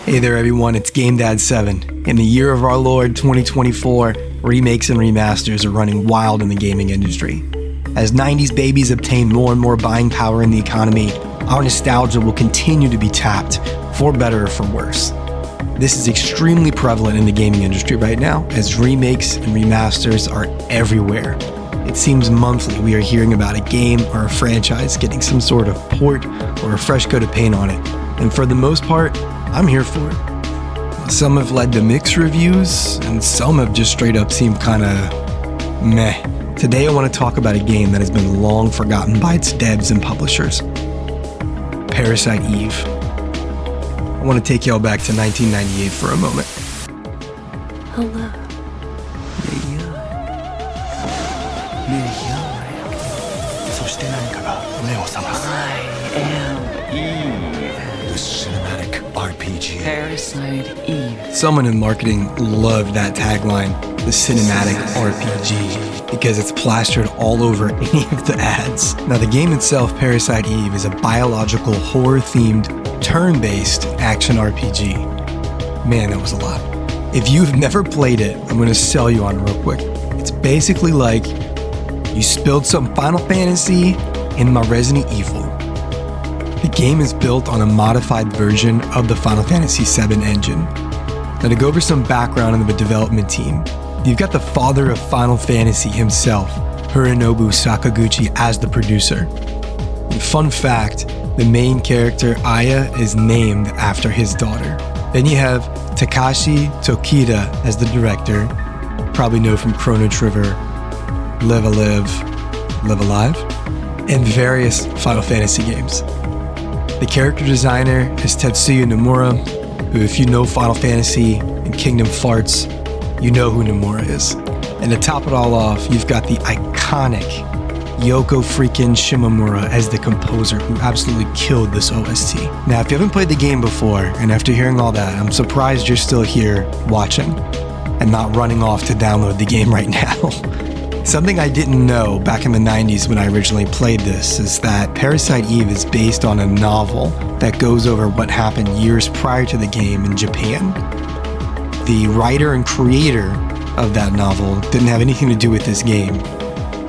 Hey there everyone, it's GameDad7. In the year of our Lord 2024, remakes and remasters are running wild in the gaming industry. As 90s babies obtain more and more buying power in the economy, our nostalgia will continue to be tapped, for better or for worse. This is extremely prevalent in the gaming industry right now, as remakes and remasters are everywhere. It seems monthly we are hearing about a game or a franchise getting some sort of port or a fresh coat of paint on it, and for the most part, I'm here for it. Some have led to mixed reviews, and some have just straight up seemed kinda meh. Today I want to talk about a game that has been long forgotten by its devs and publishers. Parasite Eve. I want to take y'all back to 1998 for a moment. Hello. I am Eve. The cinematic RPG. Parasite Eve. Someone in marketing loved that tagline, the cinematic RPG, because it's plastered all over any of the ads. Now the game itself, Parasite Eve, is a biological horror-themed, turn-based action RPG. Man, that was a lot. If you've never played it, I'm going to sell you on it real quick. It's basically like you spilled some Final Fantasy in my Resident Evil. The game is built on a modified version of the Final Fantasy VII engine. Now to go over some background on the development team, you've got the father of Final Fantasy himself, Hironobu Sakaguchi, as the producer. And fun fact, the main character, Aya, is named after his daughter. Then you have Takashi Tokita as the director, probably know from Chrono Trigger, Live Alive, and various Final Fantasy games. The character designer is Tetsuya Nomura, who, if you know Final Fantasy and Kingdom Farts, you know who Nomura is. And to top it all off, you've got the iconic Yoko freaking Shimomura as the composer, who absolutely killed this OST. Now, if you haven't played the game before, and after hearing all that, I'm surprised you're still here watching and not running off to download the game right now. Something I didn't know back in the 90s when I originally played this is that Parasite Eve is based on a novel that goes over what happened years prior to the game in Japan. The writer and creator of that novel didn't have anything to do with this game,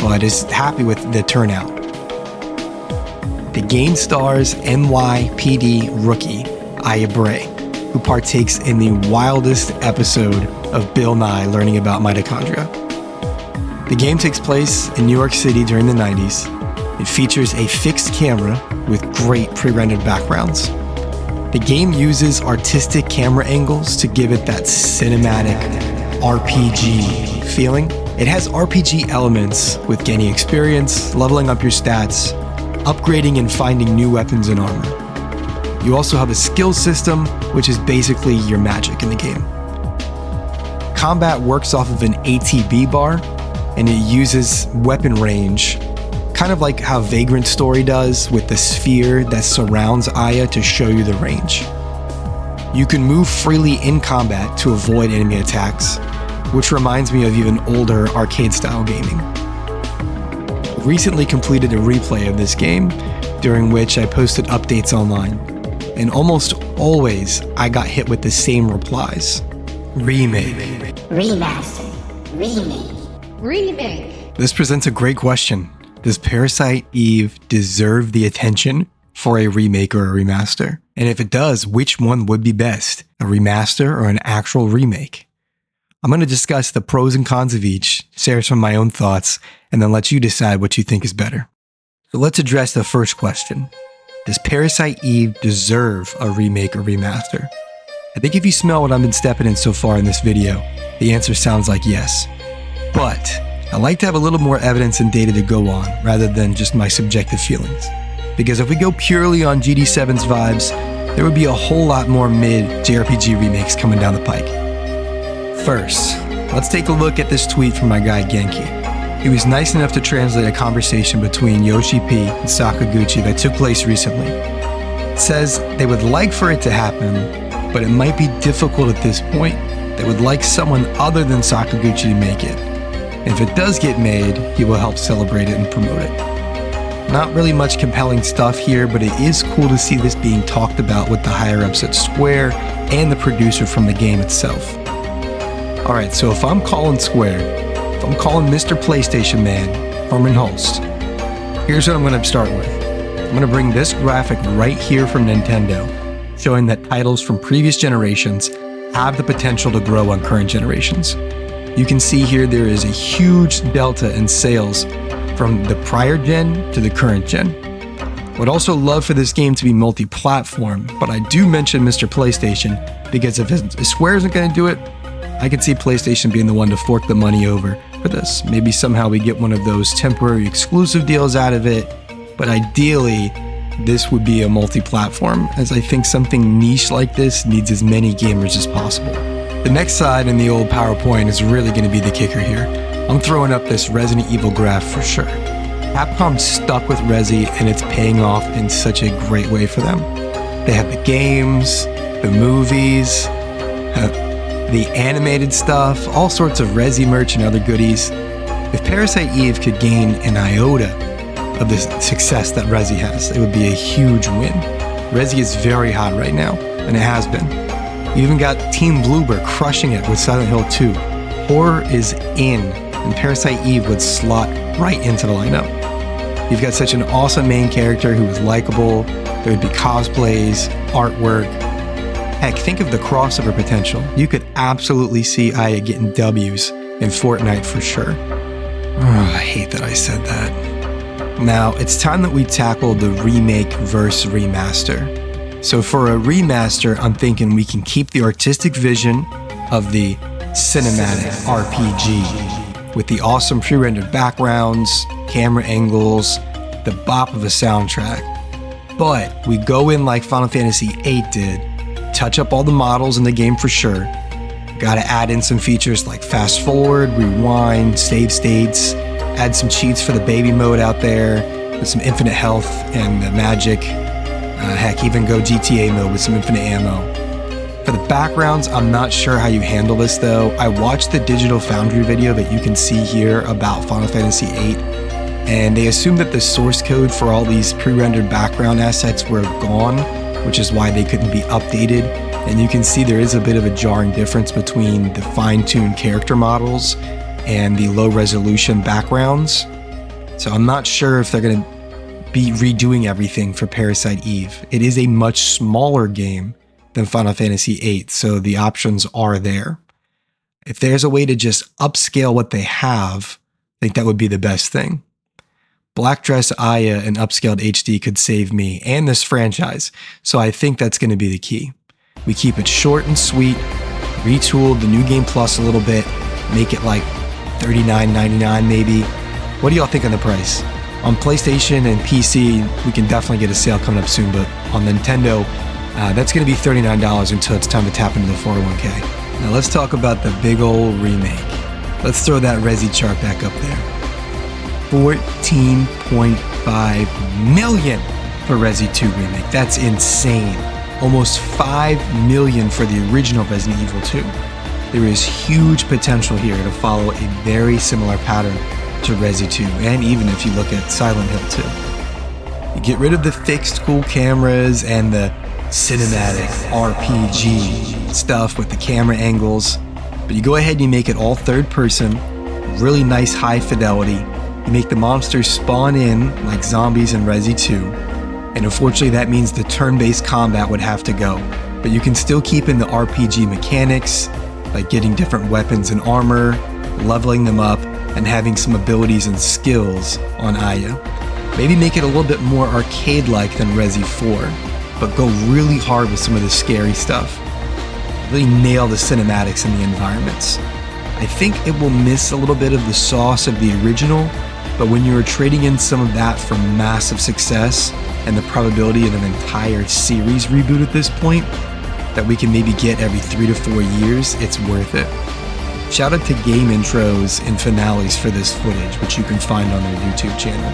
but is happy with the turnout. The game stars NYPD rookie Aya Bray, who partakes in the wildest episode of Bill Nye learning about mitochondria. The game takes place in New York City during the 90s. It features a fixed camera with great pre-rendered backgrounds. The game uses artistic camera angles to give it that cinematic RPG feeling. It has RPG elements with gaining experience, leveling up your stats, upgrading and finding new weapons and armor. You also have a skill system, which is basically your magic in the game. Combat works off of an ATB bar, and it uses weapon range, kind of like how Vagrant Story does with the sphere that surrounds Aya to show you the range. You can move freely in combat to avoid enemy attacks, which reminds me of even older arcade-style gaming. I recently completed a replay of this game, during which I posted updates online, and almost always I got hit with the same replies. Remake. Remaster. Remake. Remake. This presents a great question. Does Parasite Eve deserve the attention for a remake or a remaster? And if it does, which one would be best? A remaster or an actual remake? I'm going to discuss the pros and cons of each, share some of my own thoughts, and then let you decide what you think is better. So let's address the first question. Does Parasite Eve deserve a remake or remaster? I think if you smell what I've been stepping in so far in this video, the answer sounds like yes. But I like to have a little more evidence and data to go on, rather than just my subjective feelings. Because if we go purely on GD7's vibes, there would be a whole lot more mid-JRPG remakes coming down the pike. First, let's take a look at this tweet from my guy Genki. He was nice enough to translate a conversation between Yoshi P and Sakaguchi that took place recently. It says they would like for it to happen, but it might be difficult at this point. They would like someone other than Sakaguchi to make it. And if it does get made, he will help celebrate it and promote it. Not really much compelling stuff here, but it is cool to see this being talked about with the higher-ups at Square and the producer from the game itself. Alright, so if I'm calling Square, if I'm calling Mr. PlayStation Man, Herman Hulst, here's what I'm going to start with. I'm going to bring this graphic right here from Nintendo, showing that titles from previous generations have the potential to grow on current generations. You can see here there is a huge delta in sales from the prior gen to the current gen. Would also love for this game to be multi-platform, but I do mention Mr. PlayStation because if Square isn't going to do it, I could see PlayStation being the one to fork the money over for this. Maybe somehow we get one of those temporary exclusive deals out of it, but ideally this would be a multi-platform, as I think something niche like this needs as many gamers as possible. The next slide in the old PowerPoint is really going to be the kicker here. I'm throwing up this Resident Evil graph for sure. Capcom stuck with Resi and it's paying off in such a great way for them. They have the games, the movies, the animated stuff, all sorts of Resi merch and other goodies. If Parasite Eve could gain an iota of the success that Resi has, it would be a huge win. Resi is very hot right now, and it has been. You even got Team Bloober crushing it with Silent Hill 2. Horror is in, and Parasite Eve would slot right into the lineup. You've got such an awesome main character who is likable. There would be cosplays, artwork. Heck, think of the crossover potential. You could absolutely see Aya getting W's in Fortnite for sure. Oh, I hate that I said that. Now, it's time that we tackle the remake versus remaster. So for a remaster, I'm thinking we can keep the artistic vision of the cinematic RPG with the awesome pre-rendered backgrounds, camera angles, the bop of a soundtrack. But we go in like Final Fantasy VIII did, touch up all the models in the game for sure. Gotta add in some features like fast forward, rewind, save states, add some cheats for the baby mode out there with some infinite health and magic. Heck, even go GTA mode with some infinite ammo. For the backgrounds, I'm not sure how you handle this though. I watched the digital Foundry video that you can see here about Final Fantasy VIII, and they assumed that the source code for all these pre-rendered background assets were gone, which is why they couldn't be updated. And you can see there is a bit of a jarring difference between the fine-tuned character models and the low-resolution backgrounds. So I'm not sure if they're going to be redoing everything for Parasite Eve. It is a much smaller game than Final Fantasy VIII, so the options are there. If there's a way to just upscale what they have, I think that would be the best thing. Black Dress Aya in upscaled HD could save me and this franchise, so I think that's going to be the key. We keep it short and sweet, retool the New Game Plus a little bit, make it like $39.99 maybe. What do y'all think on the price? On PlayStation and PC, we can definitely get a sale coming up soon, but on Nintendo, that's going to be $39 until it's time to tap into the 401k. Now let's talk about the big old remake. Let's throw that Resi chart back up there. 14.5 million for Resi 2 Remake. That's insane. Almost 5 million for the original Resident Evil 2. There is huge potential here to follow a very similar pattern to Resi 2, and even if you look at Silent Hill 2. You get rid of the fixed cool cameras and the cinematic RPG stuff with the camera angles, but you go ahead and you make it all third person, really nice high fidelity. You make the monsters spawn in like zombies in Resi 2, and unfortunately that means the turn-based combat would have to go, but you can still keep in the RPG mechanics, like getting different weapons and armor, leveling them up, and having some abilities and skills on Aya. Maybe make it a little bit more arcade-like than Resi 4, but go really hard with some of the scary stuff. Really nail the cinematics and the environments. I think it will miss a little bit of the sauce of the original, but when you're trading in some of that for massive success and the probability of an entire series reboot at this point that we can maybe get every 3 to 4 years, it's worth it. Shout out to game intros and finales for this footage, which you can find on their YouTube channel.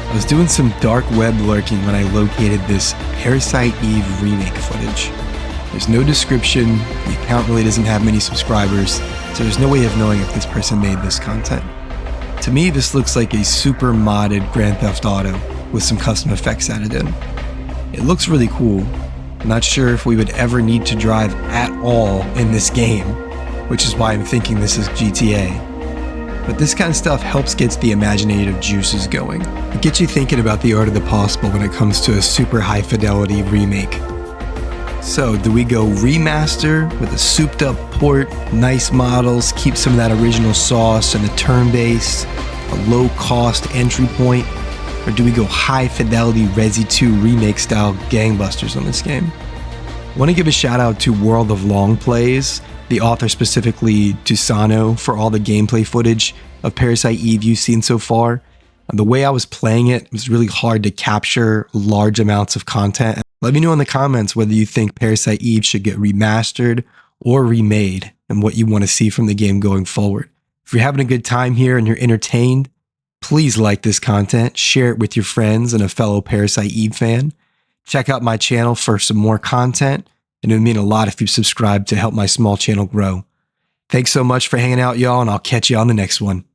I was doing some dark web lurking when I located this Parasite Eve remake footage. There's no description, the account really doesn't have many subscribers, so there's no way of knowing if this person made this content. To me, this looks like a super modded Grand Theft Auto with some custom effects added in. It looks really cool. I'm not sure if we would ever need to drive at all in this game, which is why I'm thinking this is GTA. But this kind of stuff helps get the imaginative juices going. It gets you thinking about the art of the possible when it comes to a super high fidelity remake. So, do we go remaster with a souped up port, nice models, keep some of that original sauce and the turn-based, a low cost entry point? Or do we go high fidelity Resi 2 remake style gangbusters on this game? I want to give a shout out to World of Longplays, the author specifically Tsunao, for all the gameplay footage of Parasite Eve you've seen so far. The way I was playing it was really hard to capture large amounts of content. Let me know in the comments whether you think Parasite Eve should get remastered or remade and what you want to see from the game going forward. If you're having a good time here and you're entertained, please like this content, share it with your friends and a fellow Parasite Eve fan. Check out my channel for some more content, and it would mean a lot if you subscribe to help my small channel grow. Thanks so much for hanging out, y'all, and I'll catch you on the next one.